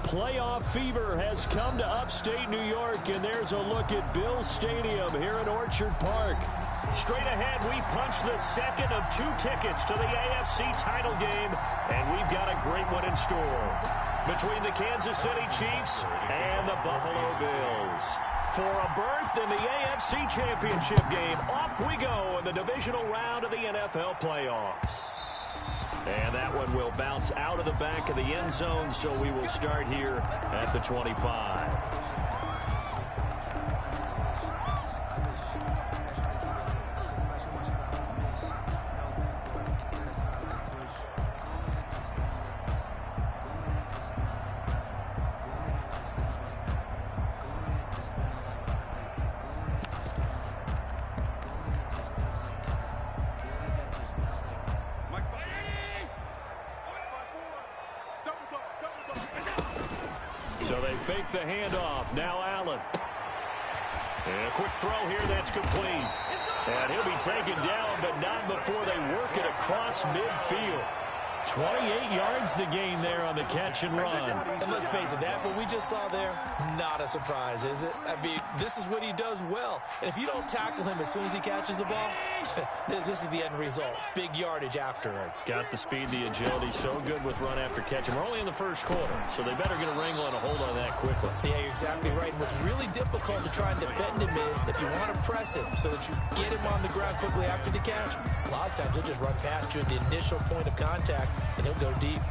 playoff fever has come to upstate New York, and there's a look at Bills Stadium here in Orchard Park. Straight ahead, we punch the second of 2 tickets to the AFC title game, and we've got a great one in store between the Kansas City Chiefs and the Buffalo Bills. For a berth in the AFC Championship game, off we go in the divisional round of the NFL playoffs. And that one will bounce out of the back of the end zone, so we will start here at the 25. So they fake the handoff. Now Allen. And a quick throw here that's complete. And he'll be taken down, but not before they work it across midfield. 28 yards the gain there on the catch and run. And let's face it, that what we just saw there, not a surprise, is it? I mean, this is what he does well. And if you don't tackle him as soon as he catches the ball, this is the end result. Big yardage afterwards. Got the speed, the agility, so good with run after catch. And we're only in the first quarter, so they better get a wrangle and a hold on that quickly. Yeah, you're exactly right. And what's really difficult to try and defend him is if you want to press him so that you get him on the ground quickly after the catch, a lot of times he'll just run past you at the initial point of contact, and he'll go deep.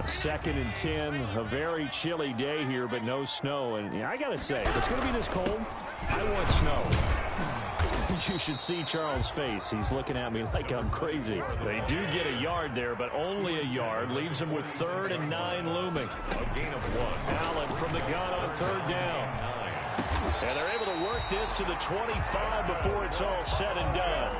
2nd and 10, a very chilly day here, but no snow. And I got to say, if it's going to be this cold, I want snow. You should see Charles' face. He's looking at me like I'm crazy. They do get a yard there, but only a yard. Leaves them with 3rd and 9 looming. A gain of 1. Allen from the gun on 3rd down. And they're able to work this to the 25 before it's all said and done.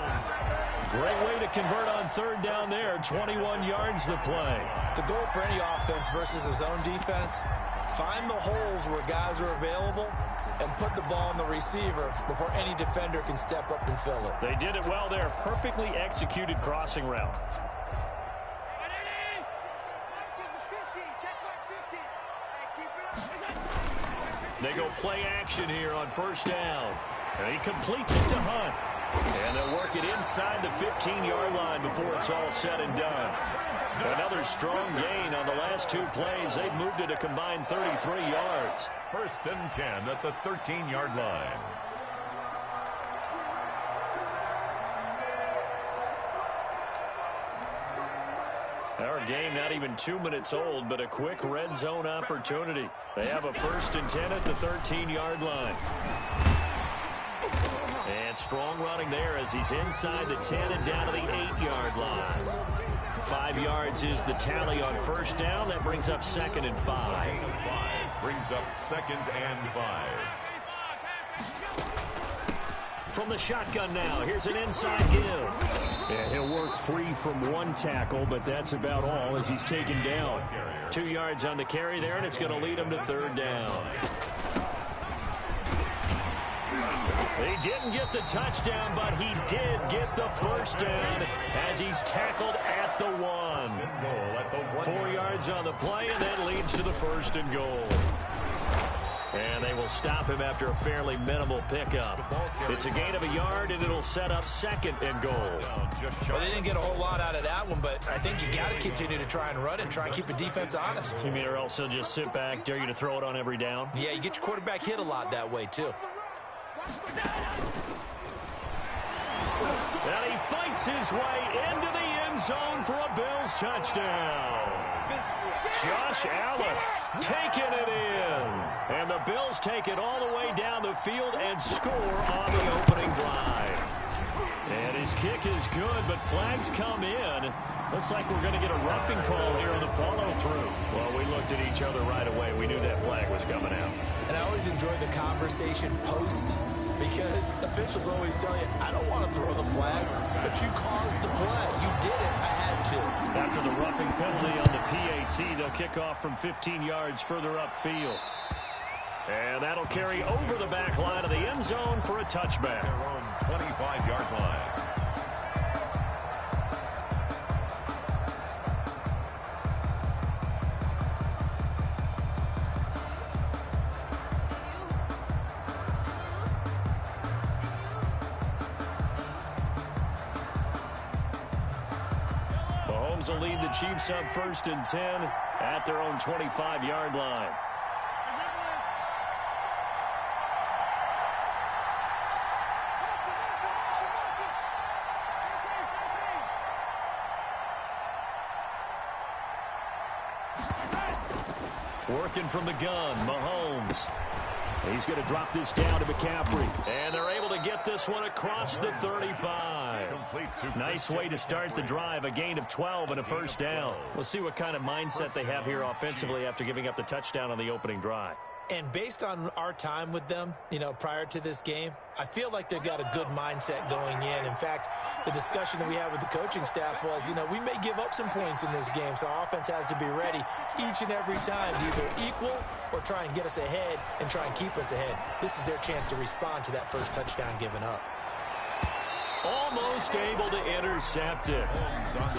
Great way to convert on 3rd down there. 21 yards the play. The goal for any offense versus a zone defense, find the holes where guys are available and put the ball on the receiver before any defender can step up and fill it. They did it well there. Perfectly executed crossing route. They go play action here on 1st down. And he completes it to Hunt. And they'll work it inside the 15-yard line before it's all said and done. Another strong gain on the last 2 plays. They've moved it a combined 33 yards. 1st and 10 at the 13-yard line. Our game not even 2 minutes old, but a quick red zone opportunity. They have a 1st and 10 at the 13-yard line. And strong running there as he's inside the 10 and down to the 8-yard line. 5 yards is the tally on 1st down. That brings up 2nd and 5. Brings up 2nd and 5. From the shotgun now, here's an inside give. And he'll work free from 1 tackle, but that's about all as he's taken down. 2 yards on the carry there, and it's going to lead him to 3rd down. He didn't get the touchdown, but he did get the 1st down as he's tackled at the 1. 4 yards on the play, and that leads to the 1st and goal. And they will stop him after a fairly minimal pickup. It's a gain of a yard, and it'll set up 2nd and goal. Well, they didn't get a whole lot out of that one, but I think you got to continue to try and run and try and keep the defense honest. You mean or else he'll just sit back, dare you to throw it on every down? Yeah, you get your quarterback hit a lot that way, too. And he fights his way into the end zone for a Bills touchdown. Josh Allen taking it in. And the Bills take it all the way down the field and score on the opening drive. And his kick is good, but flags come in. Looks like we're going to get a roughing call here on the follow-through. Well, we looked at each other right away. We knew that flag was coming out. And I always enjoy the conversation post, because officials always tell you, I don't want to throw the flag, but you caused the play. You did it. I had to. After the roughing penalty on the PAT, they'll kick off from 15 yards further upfield. And that'll carry over the back line of the end zone for a touchback. Their own 25-yard line. Mahomes will lead the Chiefs up 1st and 10 at their own 25-yard line. Working from the gun, Mahomes. He's going to drop this down to McCaffrey. And they're able to get this one across the 35. Nice way to start the drive. A gain of 12 and a first down. We'll see what kind of mindset they have here offensively after giving up the touchdown on the opening drive. And based on our time with them, prior to this game, I feel like they've got a good mindset going in. In fact, the discussion that we had with the coaching staff was, we may give up some points in this game, so our offense has to be ready each and every time to either equal or try and get us ahead and try and keep us ahead. This is their chance to respond to that first touchdown given up. Almost able to intercept it.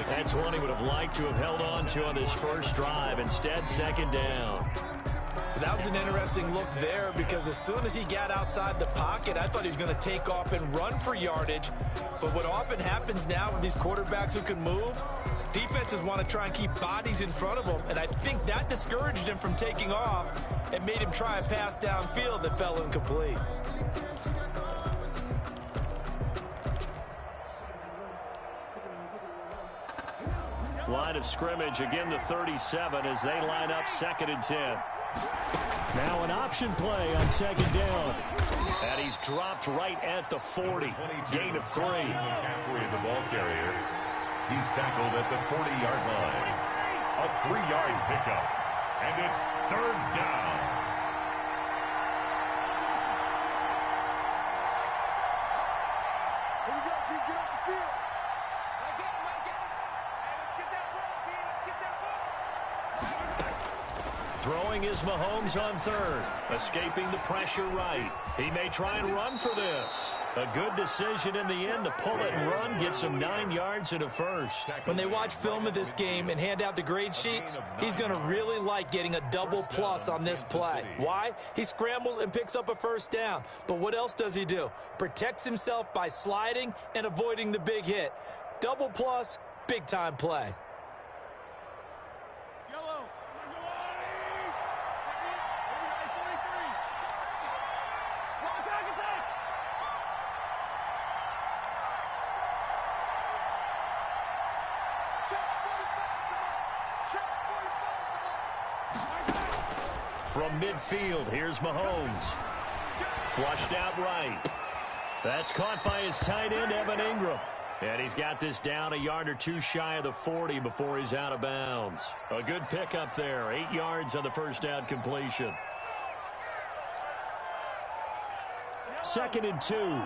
That's one he would have liked to have held on to on this first drive. Instead, second down. That was an interesting look there because as soon as he got outside the pocket, I thought he was going to take off and run for yardage. But what often happens now with these quarterbacks who can move, defenses want to try and keep bodies in front of them. And I think that discouraged him from taking off and made him try a pass downfield that fell incomplete. Line of scrimmage, again the 37 as they line up 2nd and 10. Now an option play on 2nd down. And he's dropped right at the 40. Gain of 3. McCaffrey, the ball carrier. He's tackled at the 40-yard line. A 3-yard pickup. And it's 3rd down. Here we go, D. Get off the field. I get him. Hey, let's get that ball, D. Let's get that ball. Throwing is Mahomes on 3rd. Escaping the pressure right. He may try and run for this. A good decision in the end to pull it and run. Gets him 9 yards and a first. When they watch film of this game and hand out the grade sheets, he's going to really like getting a double plus on this play. Why? He scrambles and picks up a first down. But what else does he do? Protects himself by sliding and avoiding the big hit. Double plus, big-time play. From midfield, here's Mahomes. Flushed out right. That's caught by his tight end, Evan Ingram. And he's got this down a yard or two shy of the 40 before he's out of bounds. A good pickup there. 8 yards on the first down completion. 2nd and 2.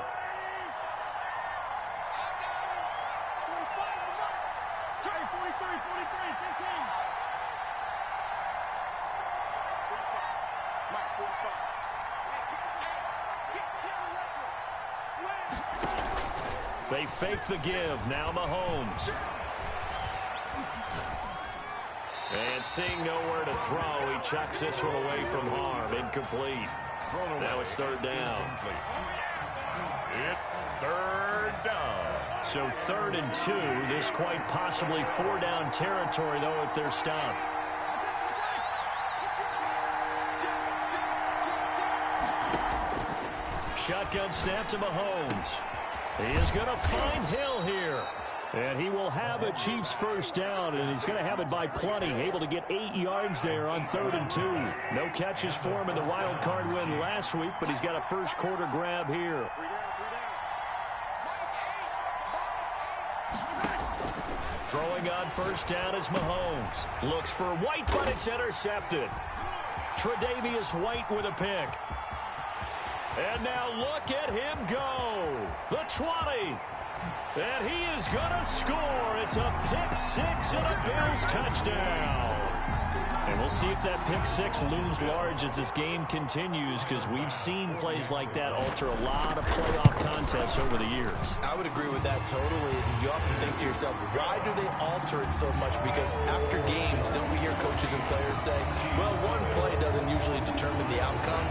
They fake the give. Now Mahomes. And seeing nowhere to throw, he chucks this one away from harm. Incomplete. Now it's 3rd down. It's 3rd down. So 3rd and 2. This quite possibly 4-down territory, though, if they're stopped. Shotgun snap to Mahomes. He is going to find Hill here. And he will have a Chiefs first down, and he's going to have it by plenty. Able to get 8 yards there on 3rd and 2. No catches for him in the wild card win last week, but he's got a first quarter grab here. Throwing on first down is Mahomes. Looks for White, but it's intercepted. Tre'Davious White with a pick. And now look at him go. The 20. And he is going to score. It's a pick-6 and a Bills touchdown. And we'll see if that pick-6 looms large as this game continues, because we've seen plays like that alter a lot of playoff contests over the years. I would agree with that totally. And you often think to yourself, why do they alter it so much? Because after games, don't we hear coaches and players say, well, one play doesn't usually determine the outcome?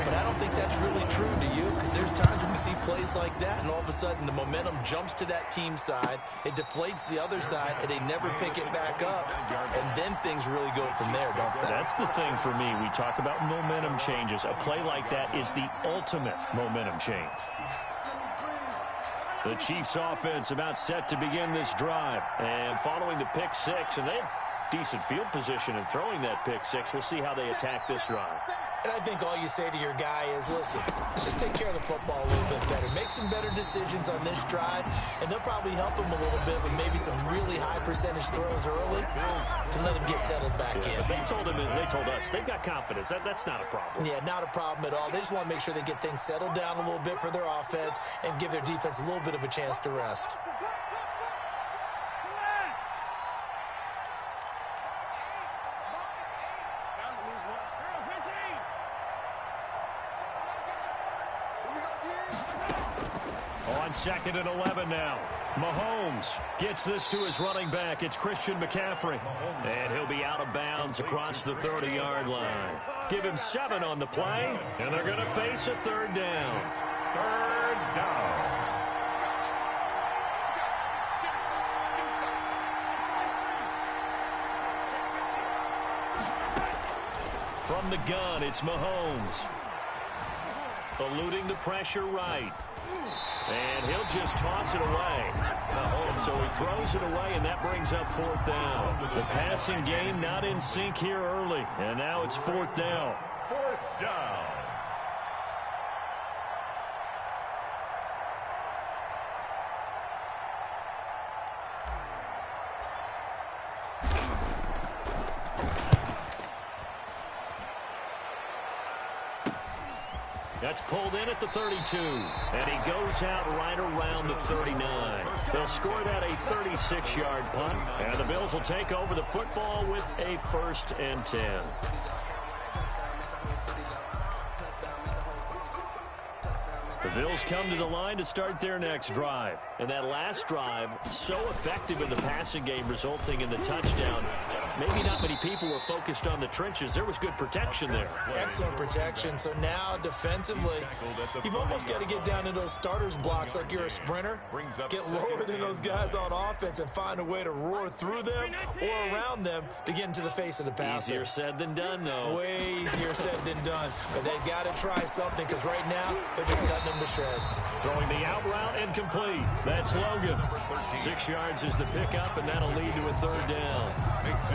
But I don't think that's really true, do you? Because there's times when we see plays like that, and all of a sudden the momentum jumps to that team side, it deflates the other side, and they never pick it back up, and then things really go from there, don't they? That's the thing for me. We talk about momentum changes. A play like that is the ultimate momentum change. The Chiefs offense about set to begin this drive. And following the pick six, and they have decent field position in throwing that pick six. We'll see how they attack this drive. And I think all you say to your guy is, listen, let's just take care of the football a little bit better. Make some better decisions on this drive, and they'll probably help him a little bit with maybe some really high percentage throws early to let him get settled back in. But they told him, and they told us, they've got confidence. That's not a problem. Yeah, not a problem at all. They just want to make sure they get things settled down a little bit for their offense and give their defense a little bit of a chance to rest. On 2nd and 11 now. Mahomes gets this to his running back. It's Christian McCaffrey. And he'll be out of bounds across the 30-yard line. Give him 7 on the play, and they're going to face a third down. Third down. From the gun, it's Mahomes. Eluding the pressure right. And he'll just toss it away. So he throws it away, and that brings up 4th down. The passing game not in sync here early. And now it's 4th down. 4th down. That's pulled in at the 32, and he goes out right around the 39. They'll score that a 36-yard punt, and the Bills will take over the football with a 1st and 10. The Bills come to the line to start their next drive. And that last drive, so effective in the passing game, resulting in the touchdown. Maybe not many people were focused on the trenches. There was good protection there. Excellent protection. So now, defensively, you've almost got to get down into those starters blocks like you're a sprinter. Get lower than those guys on offense and find a way to roar through them or around them to get into the face of the passer. Easier said than done, though. Way easier said than done. But they've got to try something, because right now, they're just cutting them to shreds. Throwing the out route and complete. That's Logan. 6 yards is the pickup, and that'll lead to a 3rd down.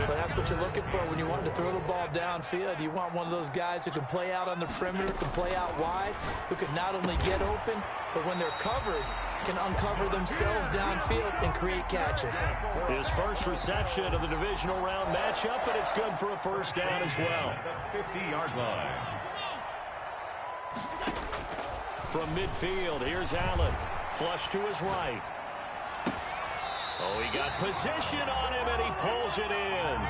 But that's what you're looking for when you want to throw the ball downfield. You want one of those guys who can play out on the perimeter, can play out wide, who can not only get open, but when they're covered, can uncover themselves downfield and create catches. His first reception of the divisional round matchup, and it's good for a 1st down as well. 50-yard line. From midfield, here's Allen. Flush to his right. Oh, he got position on him, and he pulls it in.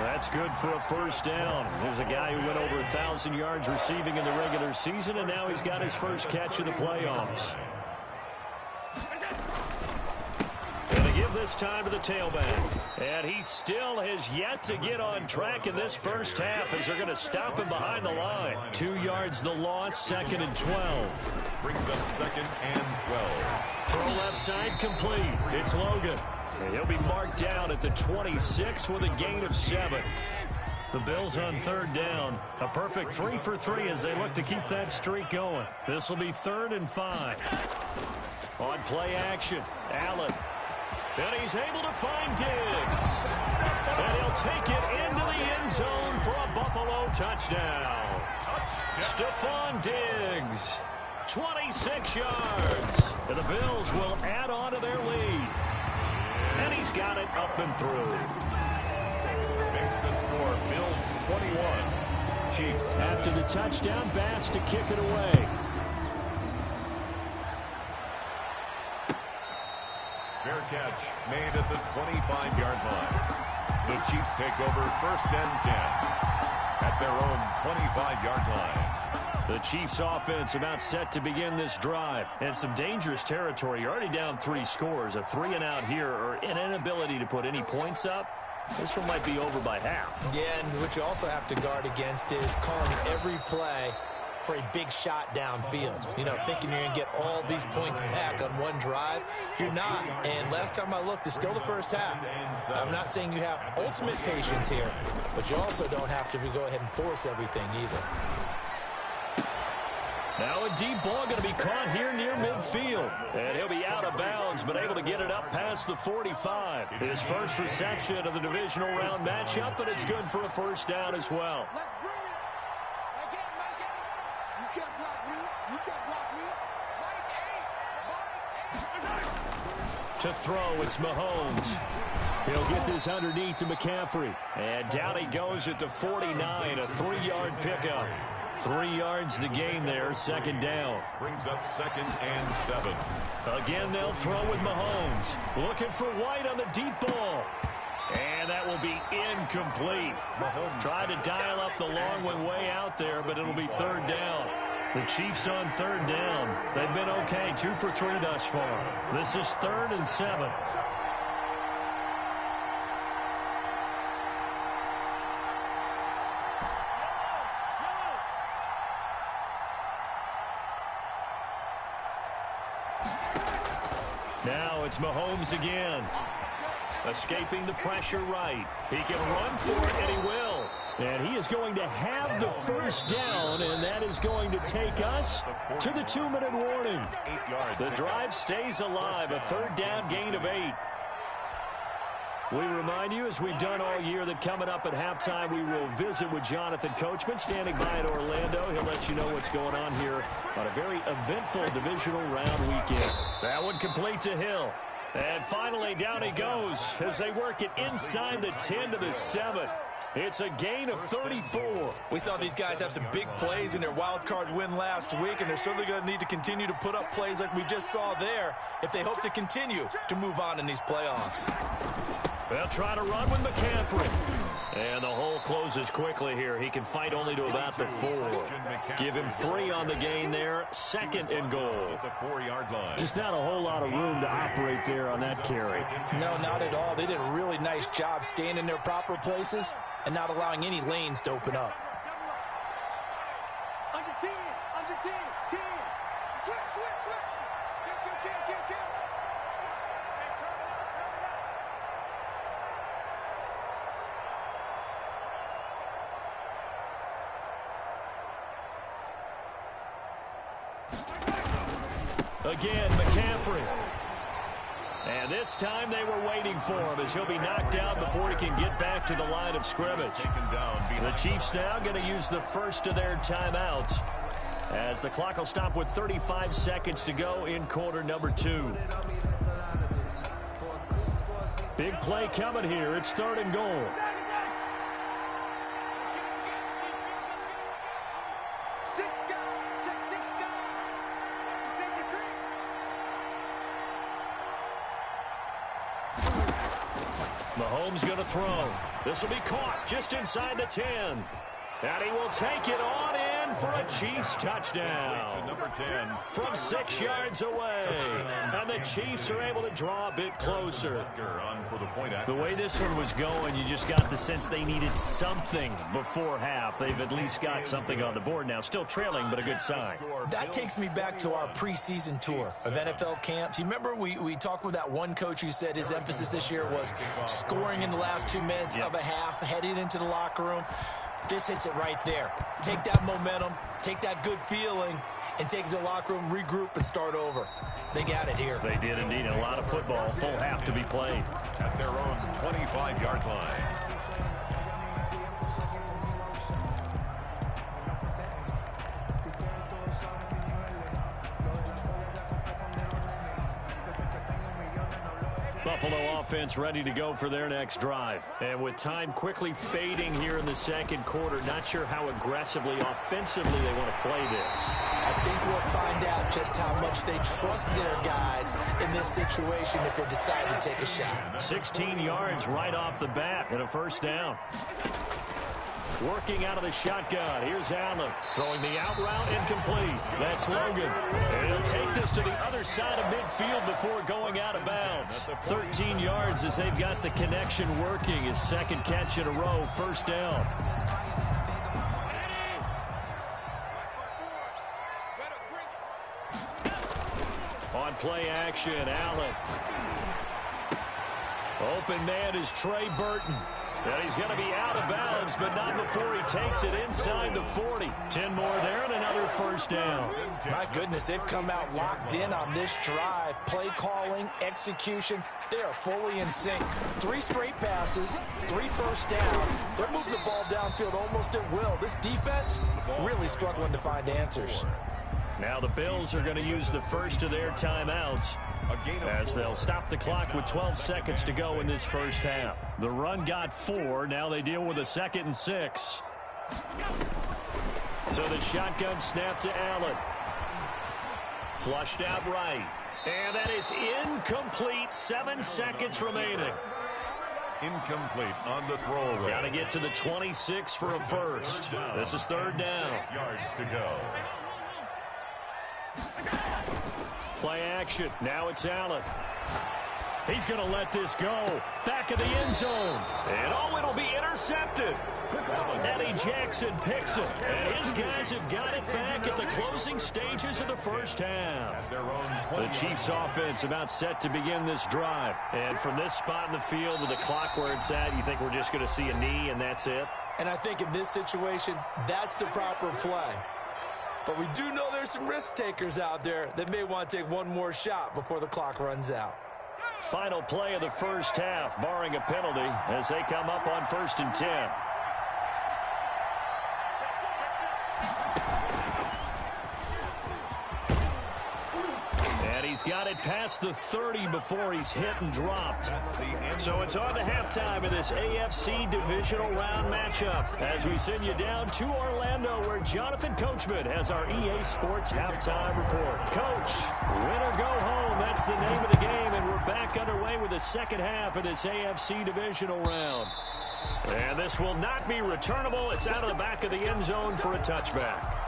That's good for a 1st down. There's a guy who went over 1,000 yards receiving in the regular season, and now he's got his first catch in the playoffs. And they give this time to the tailback. And he still has yet to get on track in this first half, as they're going to stop him behind the line. 2 yards the loss, 2nd and 12. Brings up 2nd and 12. Throw left side complete. It's Logan. And he'll be marked down at the 26 with a gain of 7. The Bills on 3rd down. A perfect 3 for 3 as they look to keep that streak going. This will be 3rd and 5. On play action, Allen. And he's able to find Diggs. And he'll take it into the end zone for a Buffalo touchdown. Stephon Diggs. 26 yards. And the Bills will add on to their lead. And he's got it up and through. Makes the score Bills 21. Chiefs. After the touchdown, Bass to kick it away. Fair catch made at the 25-yard line. The Chiefs take over 1st and 10 at their own 25-yard line. The Chiefs offense about set to begin this drive. And some dangerous territory. You're already down 3 scores. A 3-and-out here, or an inability to put any points up. This one might be over by half. Yeah, and what you also have to guard against is calling every play for a big shot downfield. You know, thinking you're going to get all these points back on one drive. You're not. And last time I looked, it's still the first half. I'm not saying you have ultimate patience here, but you also don't have to go ahead and force everything either. Now a deep ball going to be caught here near midfield. And he'll be out of bounds, but able to get it up past the 45. His first reception of the divisional round matchup, and it's good for a first down as well. Let's bring it. Mike it. You can't block me. You can't block me. Mike 8. To throw, it's Mahomes. He'll get this underneath to McCaffrey. And down he goes at the 49, a 3-yard pickup. 3 yards the gain there, second down. Brings up 2nd and 7. Again, they'll throw with Mahomes. Looking for White on the deep ball. And that will be incomplete. Mahomes tried to dial up the long one way out there, but it'll be third down. The Chiefs on third down. They've been okay, 2 for 3 thus far. This is 3rd and 7. Now it's Mahomes again. Escaping the pressure right. He can run for it, and he will. And he is going to have the first down, and that is going to take us to the 2-minute warning. The drive stays alive, a third down gain of 8. We remind you, as we've done all year, that coming up at halftime, we will visit with Jonathan Coachman, standing by in Orlando. He'll let you know what's going on here on a very eventful divisional round weekend. That one complete to Hill. And finally, down he goes as they work it inside the 10 to the 7. It's a gain of 34. We saw these guys have some big plays in their wild card win last week, and they're certainly going to need to continue to put up plays like we just saw there if they hope to continue to move on in these playoffs. They'll try to run with McCaffrey. And the hole closes quickly here. He can fight only to about the 4. Give him 3 on the gain there. 2nd and goal. The 4-yard line. Just not a whole lot of room to operate there on that carry. No, not at all. They did a really nice job staying in their proper places and not allowing any lanes to open up. Under 10. Under 10. 10. Switch. Kill. Hey, turn it up. Again, McCaffrey. And this time they were waiting for him as he'll be knocked down before he can get back to the line of scrimmage. The Chiefs now going to use the first of their timeouts as the clock will stop with 35 seconds to go in quarter number 2. Big play coming here. It's 3rd and goal. Mahomes going to throw. This will be caught just inside the 10. And he will take it on in for a Chiefs touchdown. Number 10. From 6 yards away. And the Chiefs are able to draw a bit closer. The way this one was going, you just got the sense they needed something before half. They've at least got something on the board now. Still trailing, but a good sign. That takes me back to our preseason tour of NFL camps. You remember we talked with that one coach who said his emphasis this year was scoring in the last 2 minutes of a half, heading into the locker room. This hits it right there. Take that momentum, take that good feeling, and take it to the locker room, regroup, and start over. They got it here. They did indeed. A lot of football, full half to be played. At their own 25-yard line. Buffalo offense ready to go for their next drive. And with time quickly fading here in the second quarter, not sure how aggressively, offensively they want to play this. I think we'll find out just how much they trust their guys in this situation if they decide to take a shot. 16 yards right off the bat and a first down. Working out of the shotgun. Here's Allen. Throwing the out route incomplete. That's Logan. And he'll take this to the other side of midfield before going out of bounds. 13 yards as they've got the connection working. His second catch in a row. First down. On play action, Allen. Open man is Trey Burton. And he's going to be out of bounds, but not before he takes it inside the 40. 10 more there and another first down. My goodness, they've come out locked in on this drive. Play calling, execution, they are fully in sync. 3 straight passes, 3 first down. They're moving the ball downfield almost at will. This defense really struggling to find answers. Now the Bills are going to use the first of their timeouts, as they'll stop the clock with 12 seconds to go in this first half. The run got 4. Now they deal with a 2nd and 6. So the shotgun snap to Allen. Flushed out right. And that is incomplete. 7 seconds remaining. Incomplete on the throwaway. Got to get to the 26 for a first. This is 3rd down. 6 yards to go. Play action. Now it's Allen. He's going to let this go. Back of the end zone. And it'll be intercepted. Eddie Jackson picks it. And his guys have got it back at the closing stages of the first half. The Chiefs offense about set to begin this drive. And from this spot in the field with the clock where it's at, you think we're just going to see a knee and that's it? And I think in this situation, that's the proper play. But we do know there's some risk takers out there that may want to take one more shot before the clock runs out. Final play of the first half, barring a penalty, as they come up on 1st and 10. And he's got it past the 30 before he's hit and dropped. So it's on to halftime of this AFC divisional round matchup as we send you down to Orlando, where Jonathan Coachman has our EA Sports halftime report. Coach, win or go home, that's the name of the game, and we're back underway with the second half of this AFC divisional round. And this will not be returnable. It's out of the back of the end zone for a touchback.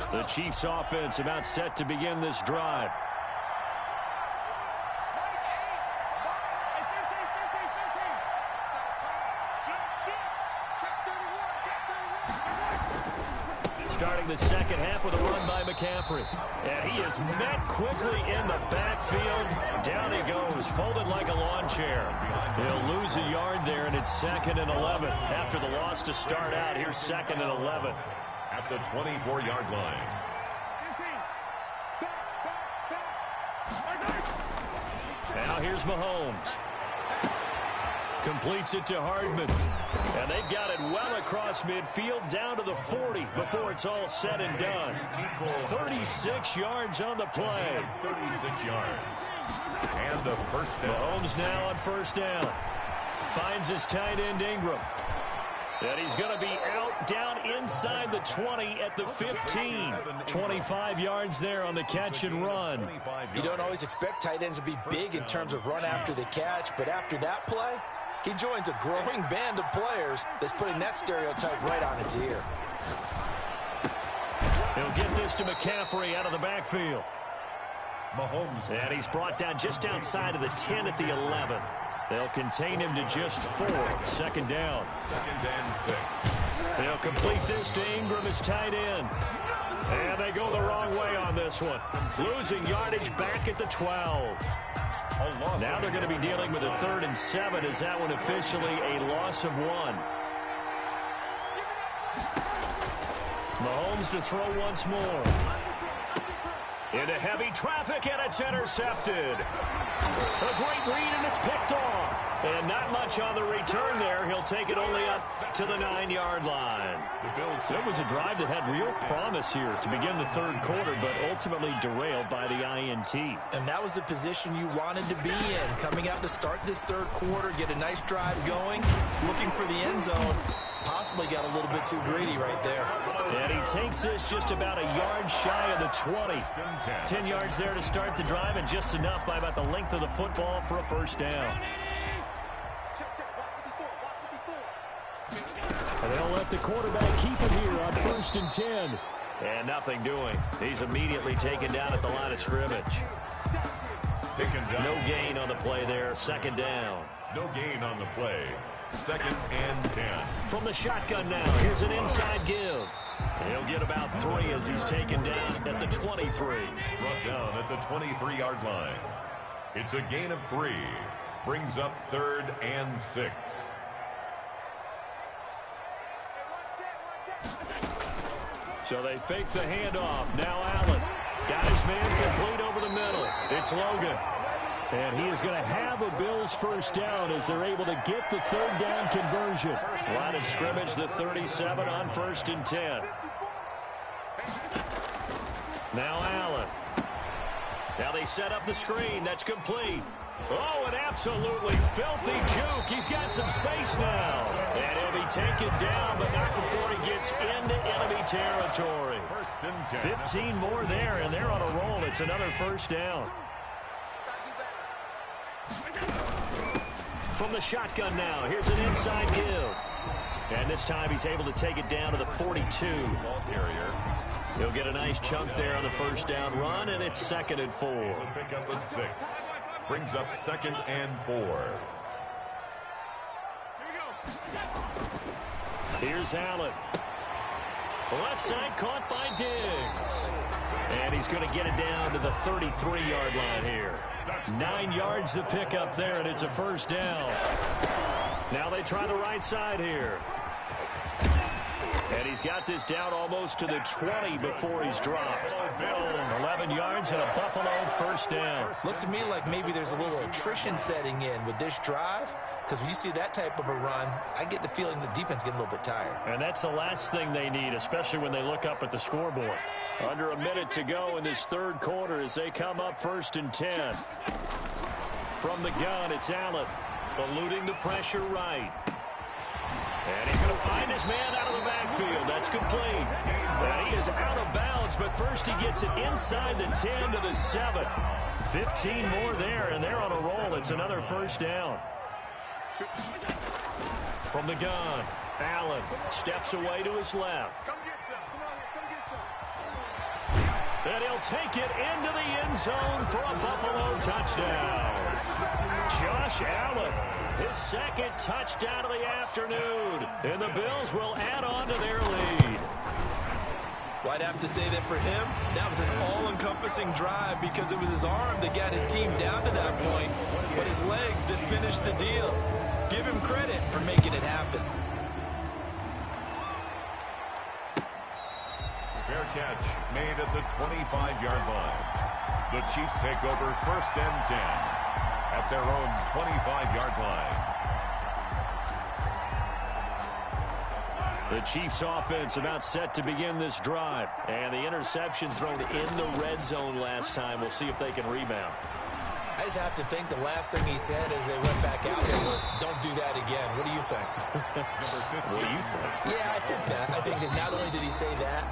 The Chiefs offense about set to begin this drive. Starting the second half with a run by McCaffrey. And he is met quickly in the backfield. Down he goes, folded like a lawn chair. He'll lose a yard there, and it's 2nd and 11. After the loss to start out, here's 2nd and 11. At the 24-yard line. Now here's Mahomes. Completes it to Hardman. And they've got it well across midfield down to the 40 before it's all said and done. 36 yards on the play. 36 yards. And the first down. Mahomes now on 1st down. Finds his tight end Ingram. And he's going to be out down inside the 20 at the 15. 25 yards there on the catch and run. You don't always expect tight ends to be big in terms of run after the catch, but after that play, he joins a growing band of players that's putting that stereotype right on its ear. He'll get this to McCaffrey out of the backfield. Mahomes. And he's brought down just outside of the 10 at the 11. They'll contain him to just 4. 2nd down. 2nd and 6. They'll complete this to Ingram as tight end. And they go the wrong way on this one. Losing yardage back at the 12. Now they're going to be dealing with a 3rd and 7. Is that one officially a loss of 1? Mahomes to throw once more. Into heavy traffic, and it's intercepted. A great read, and it's picked off. And not much on the return there. He'll take it only up to the 9-yard line. It was a drive that had real promise here to begin the 3rd quarter, but ultimately derailed by the INT. And that was the position you wanted to be in. Coming out to start this 3rd quarter, get a nice drive going, looking for the end zone. Possibly got a little bit too greedy right there. And he takes this just about a yard shy of the 20. 10 yards there to start the drive, and just enough by about the length of the football for a 1st down. And they'll let the quarterback keep it here on 1st and 10. And nothing doing. He's immediately taken down at the line of scrimmage. Taken down. No gain on the play there. Second down. No gain on the play. Second and 10. From the shotgun now, here's an inside give. He'll get about 3 as he's taken down at the 23. Brought down at the 23-yard line. It's a gain of 3. Brings up 3rd and 6. So they fake the handoff. Now Allen got his man complete over the middle. It's Logan. And he is going to have a Bills first down as they're able to get the third down conversion. Line of scrimmage, the 37 on 1st and 10. Now Allen. Now they set up the screen. That's complete. Oh, an absolutely filthy juke. He's got some space now. And he'll be taken down, but not before he gets into enemy territory. 15 more there, and they're on a roll. It's another first down. From the shotgun now, here's an inside give. And this time he's able to take it down to the 42. Ball carrier. He'll get a nice chunk there on the first down run, and it's 2nd and 4. It's a pickup of 6. Brings up 2nd and 4. Here's Allen. Left side caught by Diggs. And he's going to get it down to the 33-yard line here. 9 yards to pick up there, and it's a first down. Now they try the right side here. And he's got this down almost to the 20 before he's dropped. 11 yards and a Buffalo first down. Looks to me like maybe there's a little attrition setting in with this drive, because when you see that type of a run, I get the feeling the defense getting a little bit tired. And that's the last thing they need, especially when they look up at the scoreboard. Under a minute to go in this third quarter as they come up 1st and 10. From the gun, it's Allen, eluding the pressure right. And he's going to find his man out of the backfield. That's complete. And he is out of bounds, but first he gets it inside the 10 to the 7. 15 more there, and they're on a roll. It's another first down. From the gun, Allen steps away to his left. And he'll take it into the end zone for a Buffalo touchdown. Josh Allen, his 2nd touchdown of the afternoon. And the Bills will add on to their lead. Well, I'd have to say that for him, that was an all-encompassing drive because it was his arm that got his team down to that point, but his legs that finished the deal. Give him credit for making it happen. Fair catch made at the 25-yard line. The Chiefs take over 1st and 10 at their own 25-yard line. The Chiefs offense about set to begin this drive. And the interception thrown in the red zone last time. We'll see if they can rebound. I just have to think the last thing he said as they went back out there was, don't do that again. What do you think? What do you think? Yeah, I think that. I think that not only did he say that,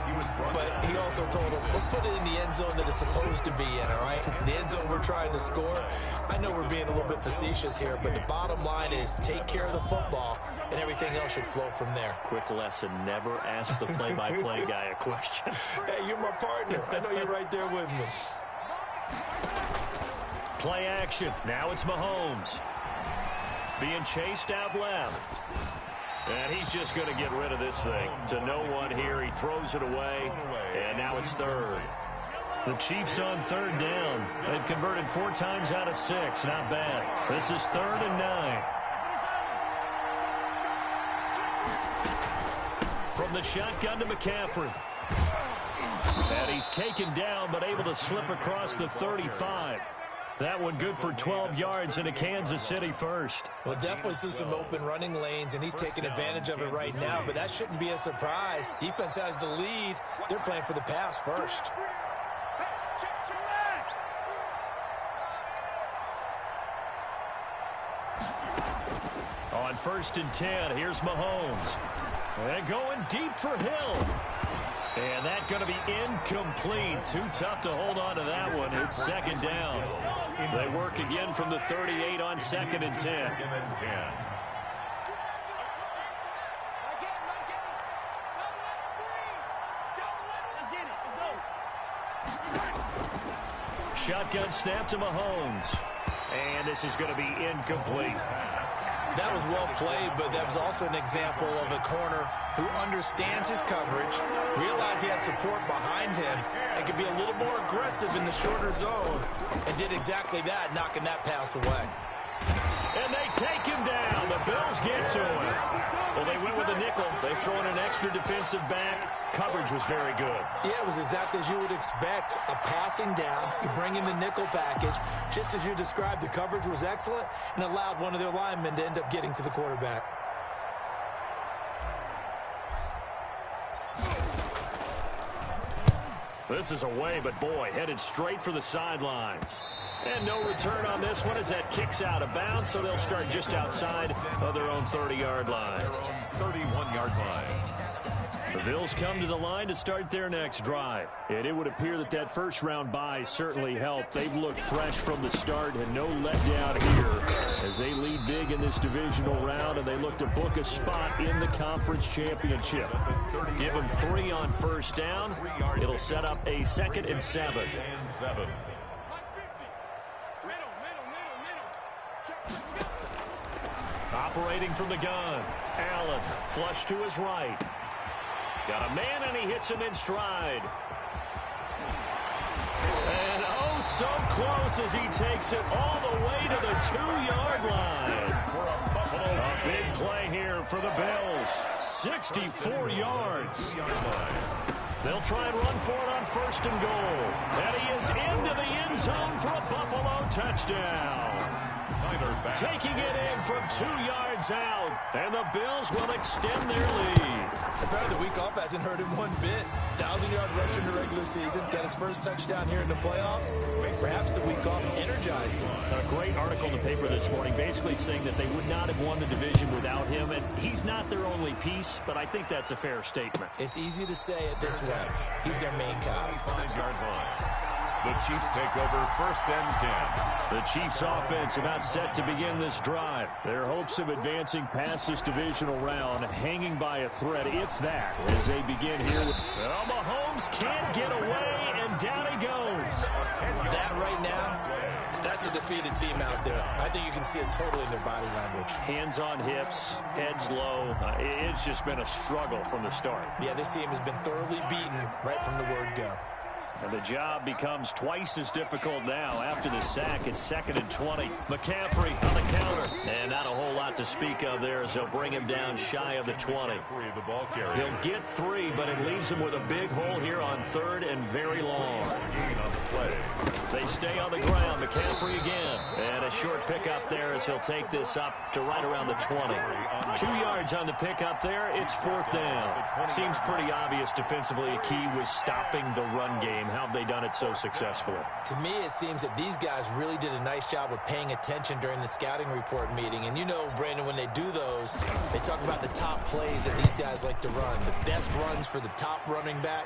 but he also told him, let's put it in the end zone that it's supposed to be in, all right? The end zone we're trying to score. I know we're being a little bit facetious here, but the bottom line is take care of the football, and everything else should flow from there. Quick lesson, never ask the play-by-play guy a question. Hey, you're my partner. I know you're right there with me. Play action. Now it's Mahomes. Being chased out left. And he's just going to get rid of this thing. To no one here. He throws it away. And now it's 3rd. The Chiefs on 3rd down. They've converted 4 times out of 6. Not bad. This is 3rd and 9. From the shotgun to McCaffrey. And he's taken down but able to slip across the 35. That one good for 12 yards into Kansas City first. Well, definitely see some open running lanes, and he's taking advantage of it right now, but that shouldn't be a surprise. Defense has the lead. They're playing for the pass first. On 1st and 10, here's Mahomes. And going deep for Hill. And that's going to be incomplete. Too tough to hold on to that one. It's 2nd down. They work again from the 38 on 2nd and 10. shotgun snap to Mahomes. And this is going to be incomplete. That was well played, but that was also an example of a corner who understands his coverage, realized he had support behind him, and could be a little more aggressive in the shorter zone, and did exactly that, knocking that pass away. And they take him down. The Bills get to him. Well, they went with a nickel. They throw in an extra defensive back. Coverage was very good. Yeah, it was exactly as you would expect. A passing down. You bring in the nickel package. Just as you described, the coverage was excellent and allowed one of their linemen to end up getting to the quarterback. This is away, but boy, headed straight for the sidelines. And no return on this one as that kicks out of bounds, so they'll start just outside of their own 30-yard line. Their own 31-yard line. The Bills come to the line to start their next drive. And it would appear that that first-round bye certainly helped. They've looked fresh from the start and no letdown here as they lead big in this divisional round, and they look to book a spot in the conference championship. Give them 3 on first down. It'll set up a 2nd and 7. Operating from the gun. Allen, flush to his right. Got a man, and he hits him in stride. And oh, so close as he takes it all the way to the 2-yard line. A big play here for the Bills. 64 yards. They'll try and run for it on 1st and goal. And he is into the end zone for a Buffalo touchdown. Taking it in from 2 yards out. And the Bills will extend their lead. Apparently the week off hasn't hurt him one bit. 1,000-yard rush in the regular season. Got his first touchdown here in the playoffs. Perhaps the week off energized him. A great article in the paper this morning basically saying that they would not have won the division without him. And he's not their only piece, but I think that's a fair statement. It's easy to say it this way. He's their main guy. 5-yard line. The Chiefs take over 1st and 10. The Chiefs offense about set to begin this drive. Their hopes of advancing past this divisional round hanging by a thread, if that, as they begin here. Well, Mahomes can't get away, and down he goes. That right now, that's a defeated team out there. I think you can see it totally in their body language. Hands on hips, heads low. It's just been a struggle from the start. Yeah, this team has been thoroughly beaten right from the word go. And the job becomes twice as difficult now after the sack. It's 2nd and 20. McCaffrey on the counter. And not a whole lot to speak of there as they'll bring him down shy of the 20. He'll get 3, but it leaves him with a big hole here on 3rd and very long. They stay on the ground. McCaffrey again. And a short pickup there as he'll take this up to right around the 20. 2 yards on the pickup there. It's 4th down. Seems pretty obvious defensively a key was stopping the run game. How have they done it so successfully? To me, it seems that these guys really did a nice job of paying attention during the scouting report meeting. And you know, Brandon, when they do those, they talk about the top plays that these guys like to run. The best runs for the top running back.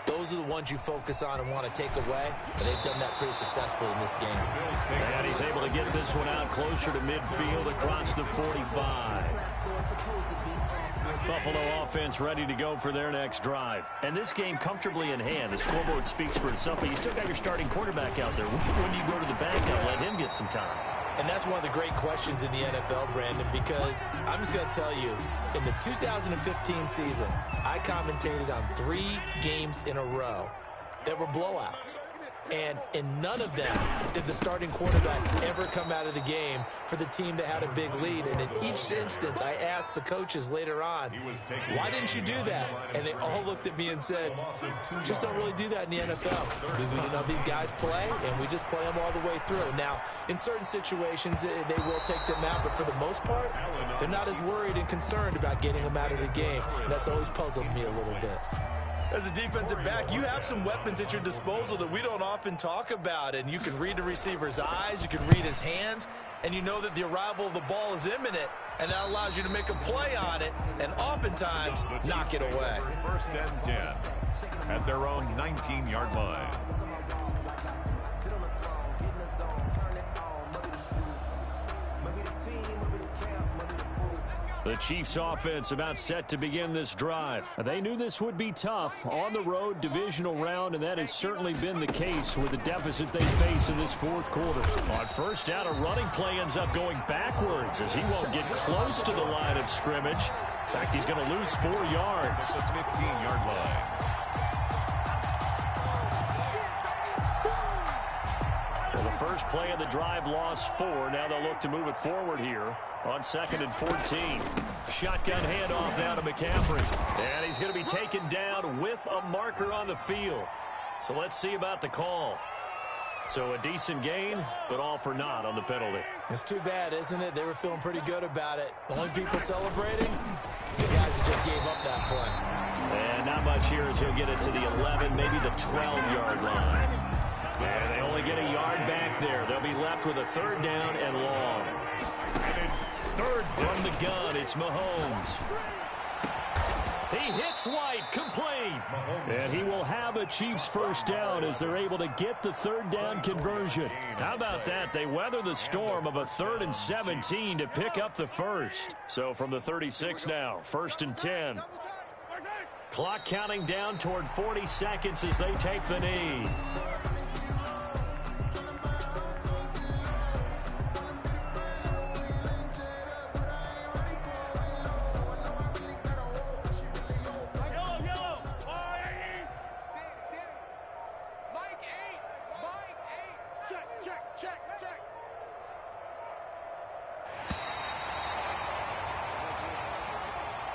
Those are the ones you focus on and want to take away. But they've done that pretty successfully in this game. And he's able to get this one out closer to midfield across the 45. Buffalo offense ready to go for their next drive. And this game comfortably in hand. The scoreboard speaks for itself, but you still got your starting quarterback out there. When do you go to the backup, let him get some time? And that's one of the great questions in the NFL, Brandon, because I'm just going to tell you, in the 2015 season, I commentated on 3 games in a row that were blowouts. And in none of them did the starting quarterback ever come out of the game for the team that had a big lead. And in each instance, I asked the coaches later on, why didn't you do that? And they all looked at me and said, just don't really do that in the NFL. You know, these guys play, and we just play them all the way through. Now, in certain situations, they will take them out, but for the most part, they're not as worried and concerned about getting them out of the game. And that's always puzzled me a little bit. As a defensive back, you have some weapons at your disposal that we don't often talk about. And you can read the receiver's eyes, you can read his hands, and you know that the arrival of the ball is imminent. And that allows you to make a play on it and oftentimes knock it away. 1st and 10 at their own 19-yard line. The Chiefs offense about set to begin this drive. They knew this would be tough on the road divisional round, and that has certainly been the case with the deficit they face in this fourth quarter. On first down, a running play ends up going backwards as he won't get close to the line of scrimmage. In fact, he's going to lose 4 yards. At the 15-yard line. Well, the first play of the drive lost 4. Now they'll look to move it forward here on 2nd and 14. Shotgun handoff now to McCaffrey. And he's going to be taken down with a marker on the field. So let's see about the call. So a decent gain, but all for naught on the penalty. It's too bad, isn't it? They were feeling pretty good about it. The only people celebrating, the guys who just gave up that play. And not much here as he'll get it to the 11, maybe the 12-yard line. And they only get a yard back there. They'll be left with a 3rd down and long. And it's 3rd from the gun. It's Mahomes. He hits White, complete. And he will have a Chiefs first down as they're able to get the 3rd down conversion. How about that? They weather the storm of a 3rd and 17 to pick up the first. So from the 36 now, 1st and 10. Clock counting down toward 40 seconds as they take the knee.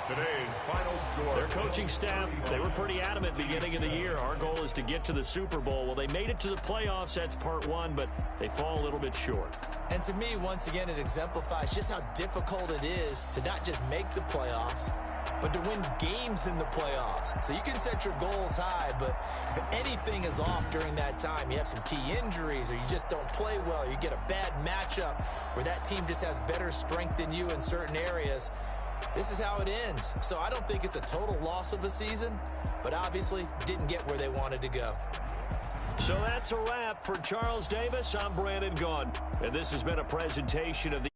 Today's final score. Their coaching staff, they were pretty adamant beginning of the year. Our goal is to get to the Super Bowl. Well, they made it to the playoffs. That's part 1, but they fall a little bit short. And to me, once again, it exemplifies just how difficult it is to not just make the playoffs, but to win games in the playoffs. So you can set your goals high, but if anything is off during that time, you have some key injuries or you just don't play well, you get a bad matchup where that team just has better strength than you in certain areas, this is how it ends. So I don't think it's a total loss of a season, but obviously didn't get where they wanted to go. So that's a wrap for Charles Davis. I'm Brandon Gaudin, and this has been a presentation of the